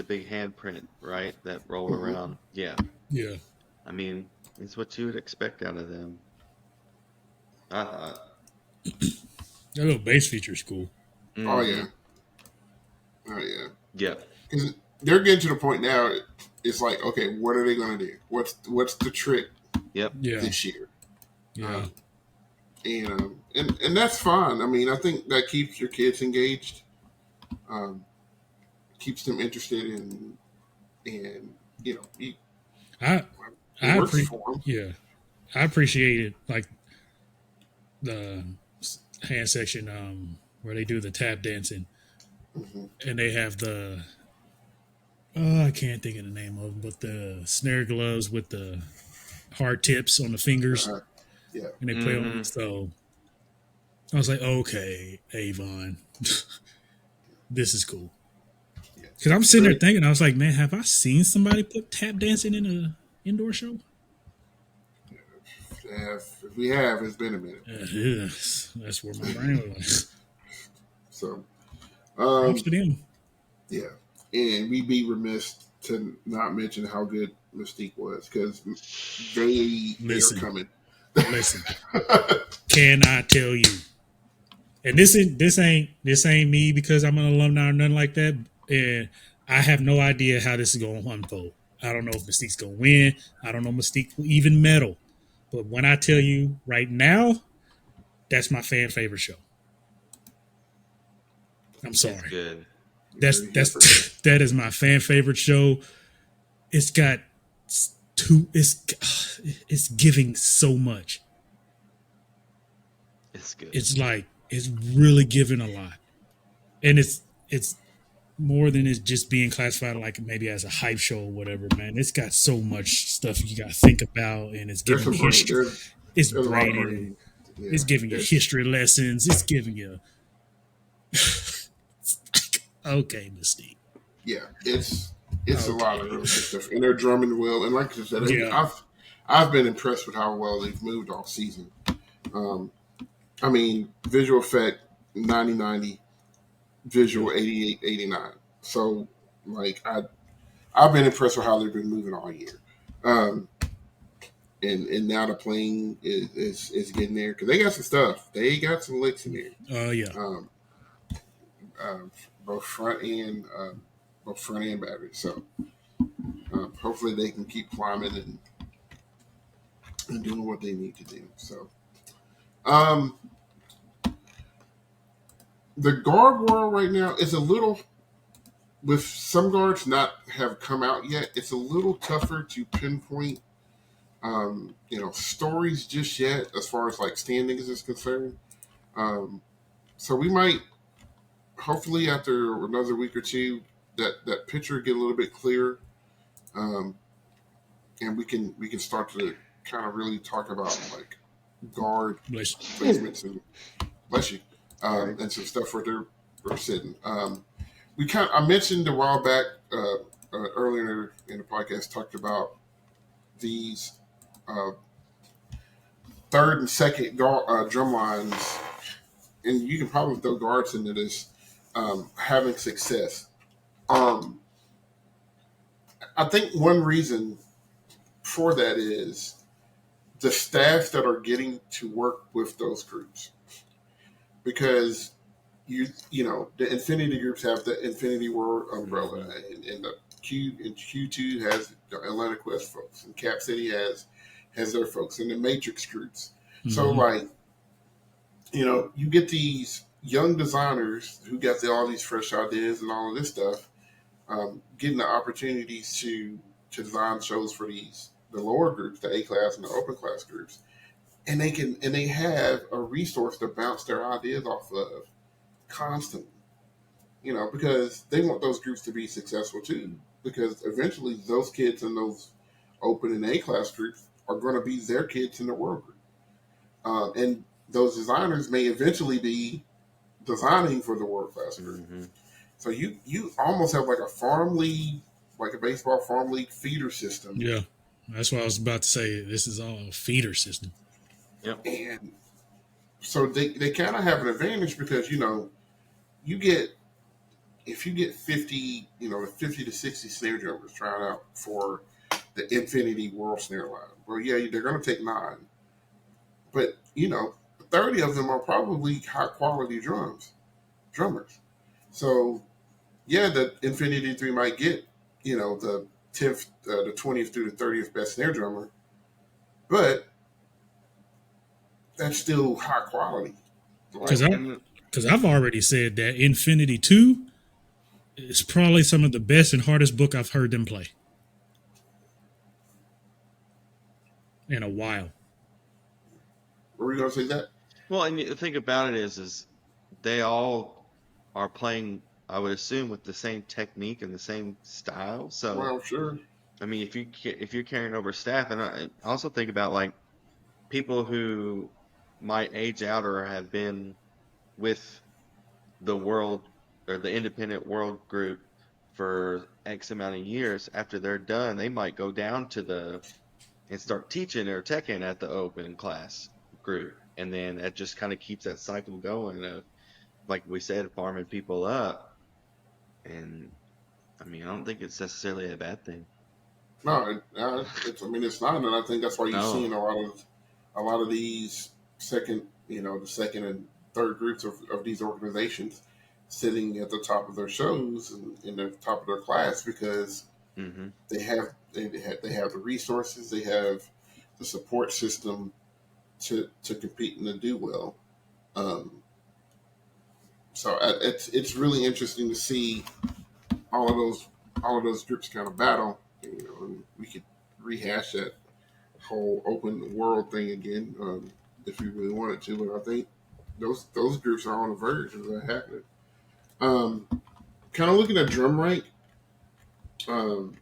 big handprint, right, that rolled around. Yeah. Yeah. I mean, it's what you would expect out of them. I thought. That little bass feature's cool. Mm-hmm. Oh yeah. Oh yeah. Yep. Because they're getting to the point now. It's like, okay, what are they going to do? What's the trick? Yep. Yeah. This year? Yeah. And that's fine. I mean, I think that keeps your kids engaged, keeps them interested in, and I it works for them. Yeah. I appreciated like the hand section where they do the tap dancing, and they have the I can't think of the name of them, but the snare gloves with the hard tips on the fingers, Yeah. and they play on it. So I was like, okay, Avon, this is cool. Because I'm sitting there thinking, I was like, man, have I seen somebody put tap dancing in an indoor show? If we have, it's been a minute. That's where my brain was. So, props to them. Yeah, and we'd be remiss to not mention how good Mystique was, because they are coming. Listen, can I tell you? And this ain't me because I'm an alumni or nothing like that. And I have no idea how this is going to unfold. I don't know if Mystique's going to win. I don't know if Mystique will even medal. But when I tell you right now, that's my fan favorite show. I'm sorry. It's good. That is my fan favorite show. It's got it's giving so much. It's good. It's really giving a lot. And it's more than it's just being classified like maybe as a hype show or whatever, man. It's got so much stuff you got to think about, and it's giving history. It's braided. Yeah. It's giving you history lessons. It's giving you okay, Mystique. Yeah, it's a lot of really good stuff, and they're drumming well. And like I said, I've been impressed with how well they've moved all season. Um, I mean, visual effect 90-90, Yeah. visual 88-89. So, like, I've been impressed with how they've been moving all year. Um, and now the playing is getting there because they got some stuff. They got some licks in there. Yeah. Um, uh, both front and both front and battery. So hopefully they can keep climbing and doing what they need to do. So um, the guard world right now is a little, with some guards not have come out yet. It's a little tougher to pinpoint, stories just yet as far as like standings is concerned. So we might, hopefully after another week or two, that picture get a little bit clearer, um, and we can start to kind of really talk about like guard Bless placements and bless you, Sorry. and some stuff where they're sitting. I mentioned a while back, earlier in the podcast, talked about these uh, third and second drum lines, and you can probably throw guards into this, having success. Um, I think one reason for that is the staff that are getting to work with those groups, because the Infinity groups have the Infinity War umbrella, and the Q2 has the Atlanta Quest folks, and Cap City has their folks, and the Matrix groups. So Mm-hmm. like, you get these young designers who got all these fresh ideas and all of this stuff, getting the opportunities to design shows for the lower groups, the A class and the open class groups, and they have a resource to bounce their ideas off of constantly. Because they want those groups to be successful too. Because eventually, those kids in those open and A class groups are going to be their kids in the world group, and those designers may eventually be designing for the world class group. Mm-hmm. So you almost have like a farm league, like a baseball farm league feeder system, Yeah. That's what I was about to say. This is all a feeder system. Yep. and so they kind of have an advantage because you get if you get 50, 50 to 60 snare drummers trying out for the Infinity World Snare line. Well, yeah, they're going to take 9, but 30 of them are probably high quality drummers. So yeah, the Infinity 3 might get the 10th, the 20th through the 30th best snare drummer, but that's still high quality. Because Like, I And because I've already said that Infinity 2 is probably some of the best and hardest book I've heard them play in a while. were we going to say that? well, and the thing about it is they all are playing, I would assume, with the same technique and the same style. So, Well, sure. I mean, if you're carrying over staff, and I also think about like people who might age out or have been with the world or the independent world group for X amount of years, after they're done, they might go down to the and start teaching or teching at the open class group. And then that just kind of keeps that cycle going of, like we said, farming people up. And I mean, I don't think it's necessarily a bad thing. No, it's. I mean, it's not, and I think that's why you're No. seeing a lot of these the second and third groups of these organizations sitting at the top of their shows and in the top of their class because Mm-hmm. they have the resources, they have the support system to compete and to do well. Um, so it's really interesting to see all of those all of those groups kind of battle. And we could rehash that whole open world thing again, if you really wanted to. But I think those groups are on the verge of that happening. Um, Kind of looking at drum rank. Um,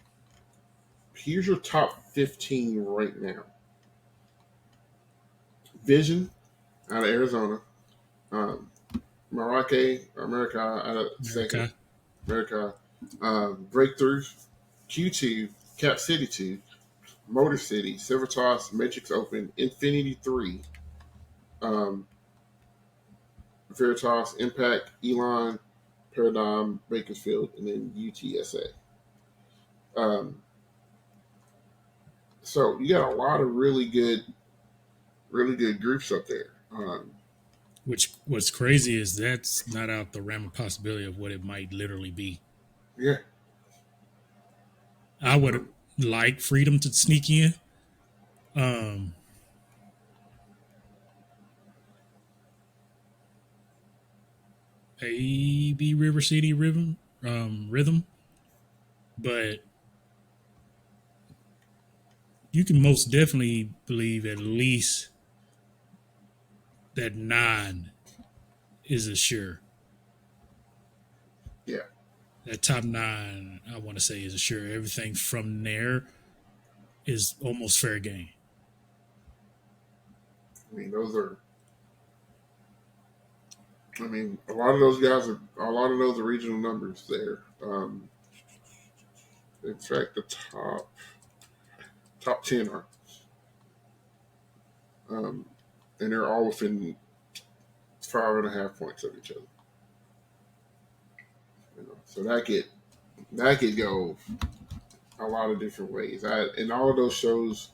Here's your top 15 right now. Vision out of Arizona. Um, America out of second. America. America. Breakthrough. Q2. Cap City 2. Motor City. Civitas. Matrix Open. Infinity 3. um, Veritas, Impact, Elon, Paradigm, Bakersfield, and then UTSA. Um, so you got a lot of really good groups up there. Which what's crazy is that's not out the realm of possibility of what it might literally be. Yeah. I would Um, like freedom to sneak in. Um, maybe River City rhythm, but you can most definitely believe at least that nine is a sure. yeah. That top nine, I want to say, is a sure. Everything from there is almost fair game. I mean, those are. I mean, a lot of those guys are. A lot of those are regional numbers there. In fact, the top 10 are, um, and they're all within 5.5 points of each other. So that could go a lot of different ways. In all of those shows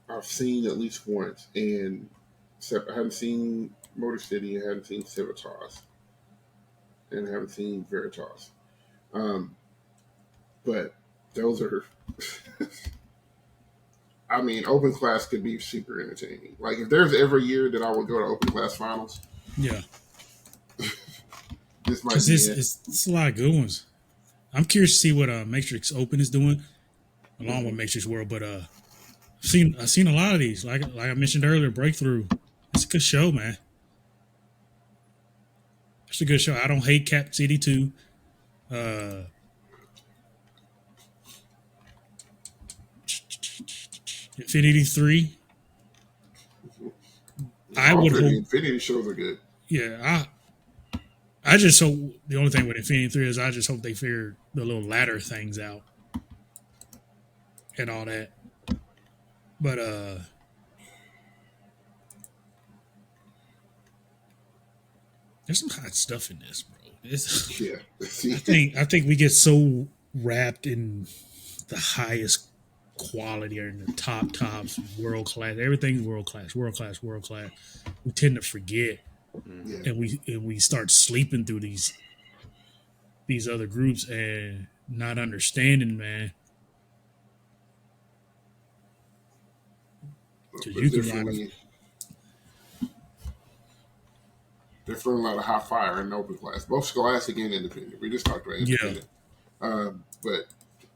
I've seen at least once, and except I haven't seen Motor City, I haven't seen Civitas, and I haven't seen Veritas. Um, but those are, I mean, open class could be super entertaining. Like if there's every year that I would go to open class finals, Yeah, this might because be it. it's a lot of good ones. I'm curious to see what Matrix Open is doing along with Mm-hmm. Matrix World, but I've seen a lot of these. Like I mentioned earlier, Breakthrough. It's a good show, man. It's a good show. I don't hate Cap City 2. Uh, Infinity 3. I All would three of the hope. Infinity shows are good. Yeah, I just hope the only thing with Infinity 3 is I just hope they figure the little ladder things out and all that. But there's some hot stuff in this, bro. Yeah. I think we get so wrapped in the highest quality or in the tops, world class. Everything's world class, world class, world class. We tend to forget, Mm-hmm. Yeah. and we start sleeping through these other groups and not understanding, man. Because There's you can wind up, definitely a lot of high fire in open class, both scholastic and independent. We just talked about yeah, independent, but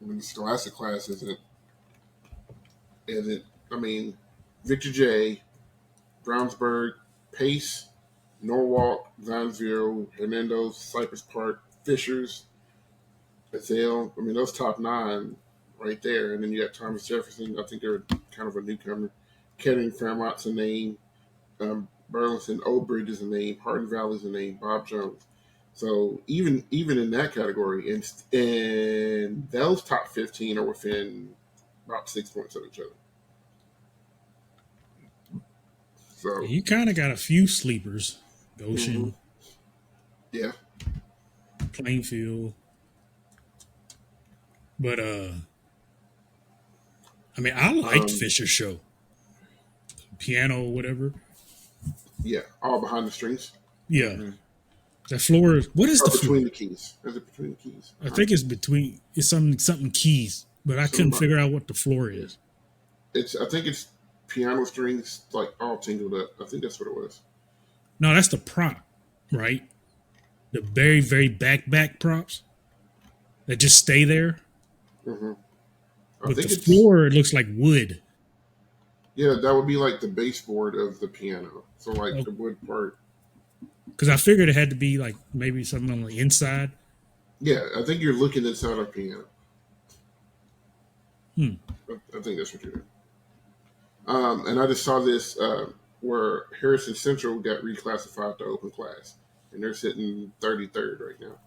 I mean, the scholastic class isn't. I mean, Victor J, Brownsburg, Pace, Norwalk, Zionsville, Hernando's, Cypress Park, Fishers, Bethel. I mean, those top nine right there, and then you got Thomas Jefferson. I think they're kind of a newcomer. Kettering, Fairmont's a name. Burleson, Old Bridge is a name. Hardin Valley is a name. Bob Jones. So even in that category, and those top 15 are within about 6 points of each other. So you kind of got a few sleepers. mm-hmm. Goshen, Yeah, Plainfield, but I mean, I liked um, Fisher's show, piano or whatever. yeah, all behind the strings Yeah, Mm-hmm. that floor. What is or the between floor? the keys. Is it between the keys? I think it's something keys, but I Something couldn't about figure out what the floor yeah. is. I think it's piano strings like all tingled up. I think that's what it was. No, that's the prop, right? The very very back props that just stay there. Mm-hmm. I But the think it's floor it looks like wood. yeah. That would be like the baseboard of the piano. So like the wood part. Because I figured it had to be like maybe something on the inside. Yeah, I think you're looking inside a piano. Hmm. I think that's what you're doing. And I just saw this where Harrison Central got reclassified to open class, and they're sitting 33rd right now.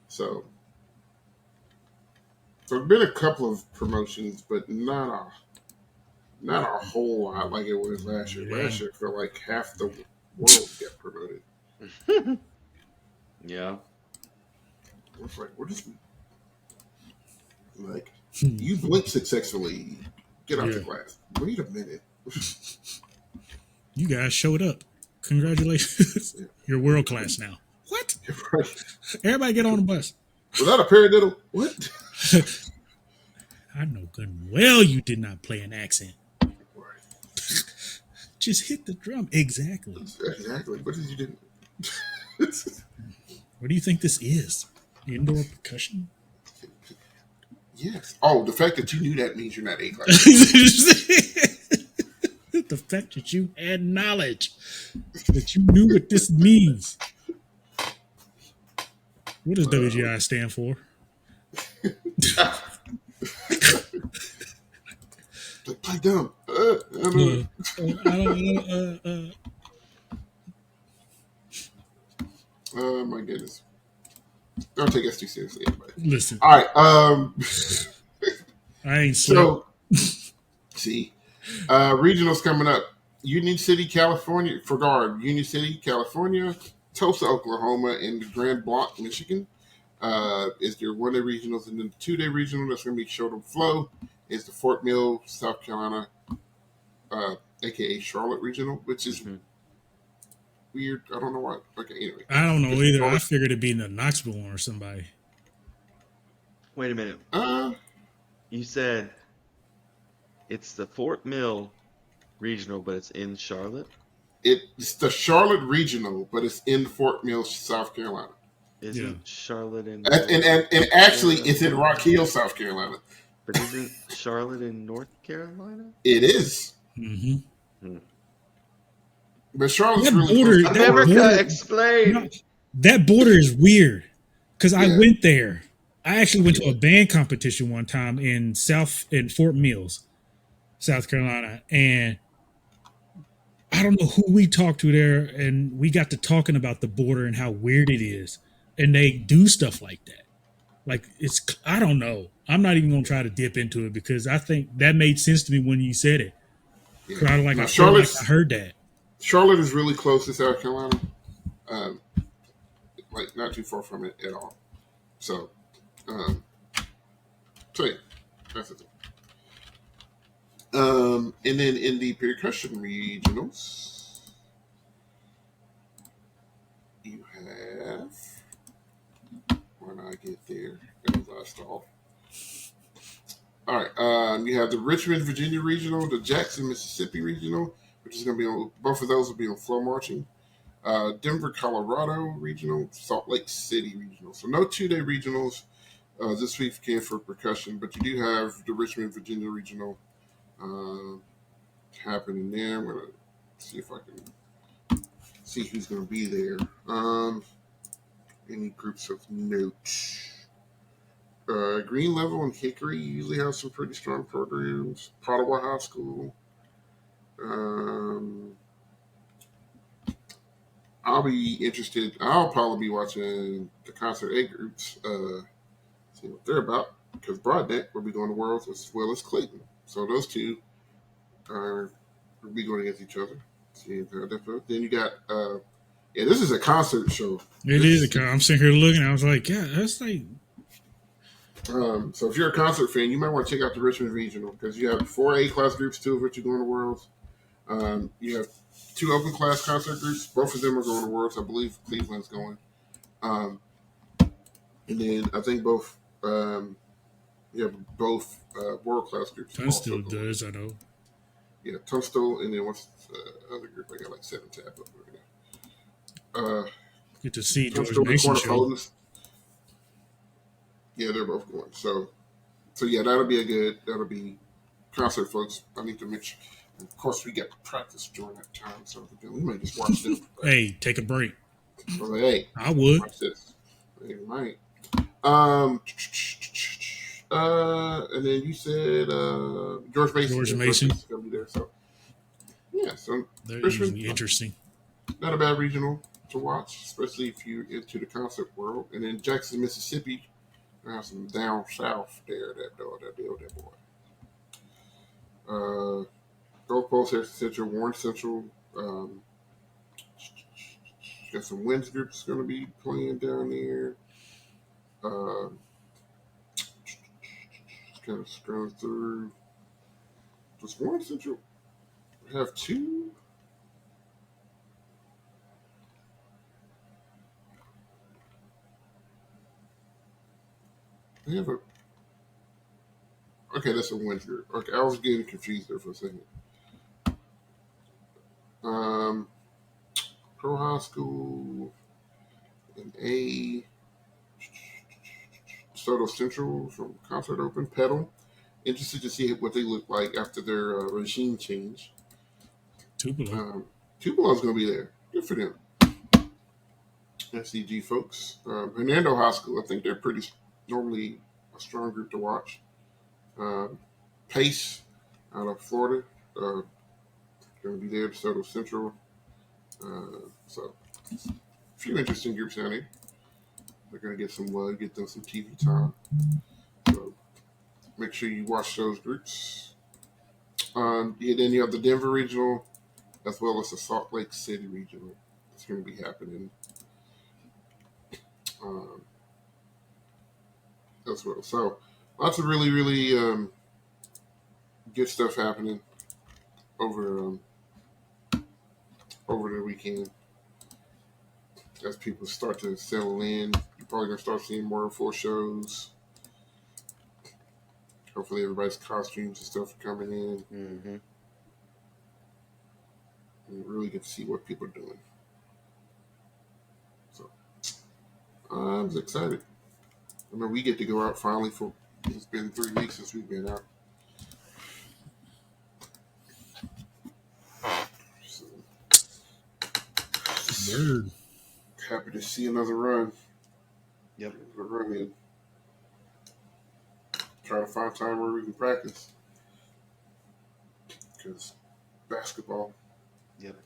So, so there's been a couple of promotions, but not not a whole lot like it was last year. Last year, I felt like half the world got promoted. Yeah. I was like, what is like? You blink successfully. Get out the class. Wait a minute. You guys showed up. Congratulations. Yeah. You're world class now. What? Everybody get on the bus. Was that a paradiddle? What? I know good and well you did not play an accent. Just hit the drum. Exactly. Exactly. What did you do? What do you think this is? Indoor percussion? Yes. Oh, the fact that you knew that means you're not A class. The fact that you had knowledge, that you knew what this means. What does WGI stand for? Play dumb. I don't know. Oh my goodness. Don't take us too seriously, everybody. Listen. All right. I ain't slept. So, see, regionals coming up. Union City, California, for guard. Union City, California, Tulsa, Oklahoma, and the Grand Blanc, Michigan. Is your 1 day regionals, and then the 2 day regional that's going to be short on flow is the Fort Mill, South Carolina, aka Charlotte regional, which is weird. I don't know why. Okay, anyway. I don't know either. I figured it'd be in the Knoxville one or somebody. Wait a minute. You said it's the Fort Mill regional, but it's in Charlotte? It's the Charlotte regional, but it's in Fort Mill, South Carolina. Isn't Charlotte in and actually it's in Rock Hill, South Carolina. But isn't Charlotte in North Carolina? It is. Mm-hmm. But Charlotte's that really border, close. America, explain. No, that border is weird because I went there. I actually went to a band competition one time in Fort Mills, South Carolina, and I don't know who we talked to there, and we got to talking about the border and how weird it is, and they do stuff like that. Like I don't know. I'm not even gonna try to dip into it because I think that made sense to me when you said it. Yeah. I feel like I heard that. Charlotte is really close to South Carolina, like not too far from it at all. So, yeah, that's the thing. And then in the percussion regionals, you have when I get there, as I stall. All right, you have the Richmond, Virginia regional, the Jackson, Mississippi regional, which is going to be on both of those will be on flow marching. Denver, Colorado regional, Salt Lake City regional. So no 2 day regionals this weekend for percussion, but you do have the Richmond, Virginia regional happening there. I'm going to see if I can see who's going to be there. Any groups of note. Green Level and Hickory usually have some pretty strong programs. Ottawa High School. I'll be interested. I'll probably be watching the Concert A groups, see what they're about, because Broadneck will be going to Worlds as well as Clayton. So those two will be going against each other. Then you got, this is a concert show. It is a concert. I'm sitting here looking. I was like, yeah, that's like. So if you're a concert fan, you might want to check out the Richmond Regional because you have 4 A class groups, 2 of which are going to Worlds. You have 2 open class concert groups. Both of them are going to Worlds. I believe Cleveland's going. And then I think both world class groups. Tunstall does, I know. Yeah, Tunstall, and then what's the other group? I got like 7 tabs up there. Get to see Tunstall, George Mason show. Yeah, they're both going. So yeah, that'll be concert, folks. I need to make sure. Of course, we got practice during that time, so we might just watch them. Hey, take a break. So, hey, I would. Watch this. You might. And then you said George Mason. George Mason is going to be there. So yeah, so that would be interesting. Not a bad regional to watch, especially if you're into the concert world. And then Jackson, Mississippi. I have some down south there. That boy. Gulf Coast, Harrison Central, Warren Central. Got some Winds groups going to be playing down there. Uh, kind of scrolling through. Does Warren Central have two? They have a. Okay, that's a Winds group. Okay, I was getting confused there for a second. Pro High School and A. Soto Central from Concert Open. Pedal. Interested to see what they look like after their regime change. Tupelo. Tupelo's going to be there. Good for them. SCG folks. Hernando High School, I think they're pretty normally a strong group to watch. Pace out of Florida. Going to be there. Soto Central. So, a few interesting groups down here. They're going to get some love, get them some TV time. So, make sure you watch those groups. Then you have the Denver Regional as well as the Salt Lake City Regional. It's going to be happening as well. So, lots of really, really good stuff happening over the weekend. As people start to settle in, you're probably going to start seeing more full shows. Hopefully everybody's costumes and stuff are coming in. Mm-hmm. And you really get to see what people are doing. So I'm excited. I know we get to go out finally for it's been 3 weeks since we've been out. So, Word. happy to see another run. Yep. A run in. Try to find time where we can practice. Because basketball. Yep.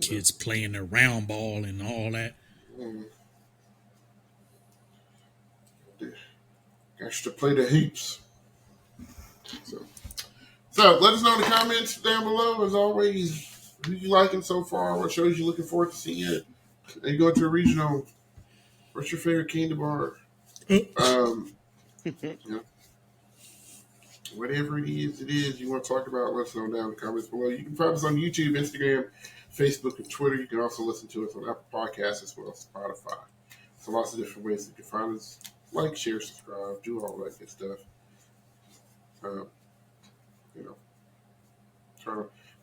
Kids playing the round ball and all that. Got to play the hoops. So let us know in the comments down below. As always, who you liking so far? What shows you looking forward to seeing? And you go to a regional. What's your favorite candy bar? Whatever it is you want to talk about, let us know down in the comments below. You can find us on YouTube, Instagram, Facebook, and Twitter. You can also listen to us on Apple Podcasts as well as Spotify. So lots of different ways you can find us. Like, share, subscribe, do all that good stuff.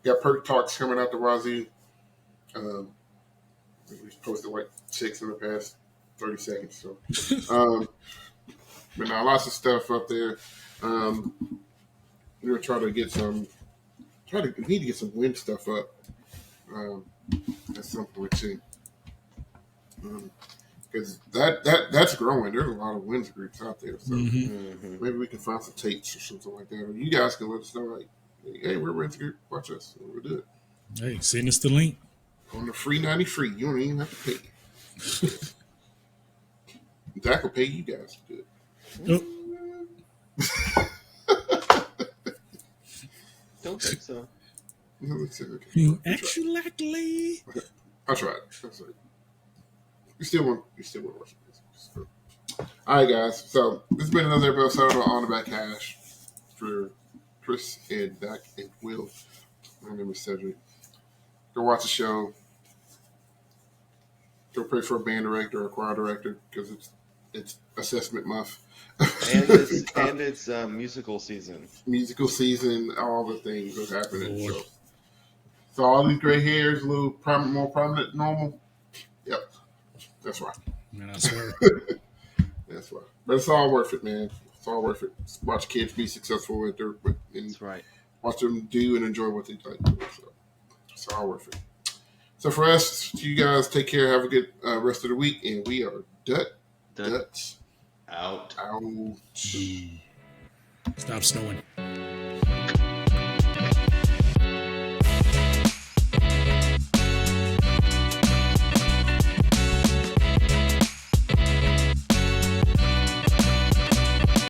Got Perk Talks coming out the Wazoo. We posted like 6 in the past 30 seconds. So, but now lots of stuff up there. We're gonna try to get some. We need to get some wind stuff up at some point too. Because that's growing. There's a lot of winds groups out there, so maybe we can find some tapes or something like that. Or you guys can let us know, like, hey, we're a winds group. Watch us. We'll do it. Hey, send us the link On the free 90 free. You don't even have to pay. Dak will pay you guys to do it. Don't think so. Okay. You actually. I tried. That's right. You still want to watch this. All right, guys. So this has been another episode of On the Back Hash for Chris and Dak and Will. My name is Cedric. Go watch the show. Go pray for a band director or a choir director because it's assessment month. And it's musical season. Musical season, all the things are happening. So all these gray hairs a little more prominent than normal. Yep, that's right. Man, I swear. That's right. But it's all worth it, man. It's all worth it. Watch kids be successful That's right. Watch them do and enjoy what they like. So it's all worth it. So for us, you guys take care. Have a good rest of the week, and we are Duts Out. Stop snowing.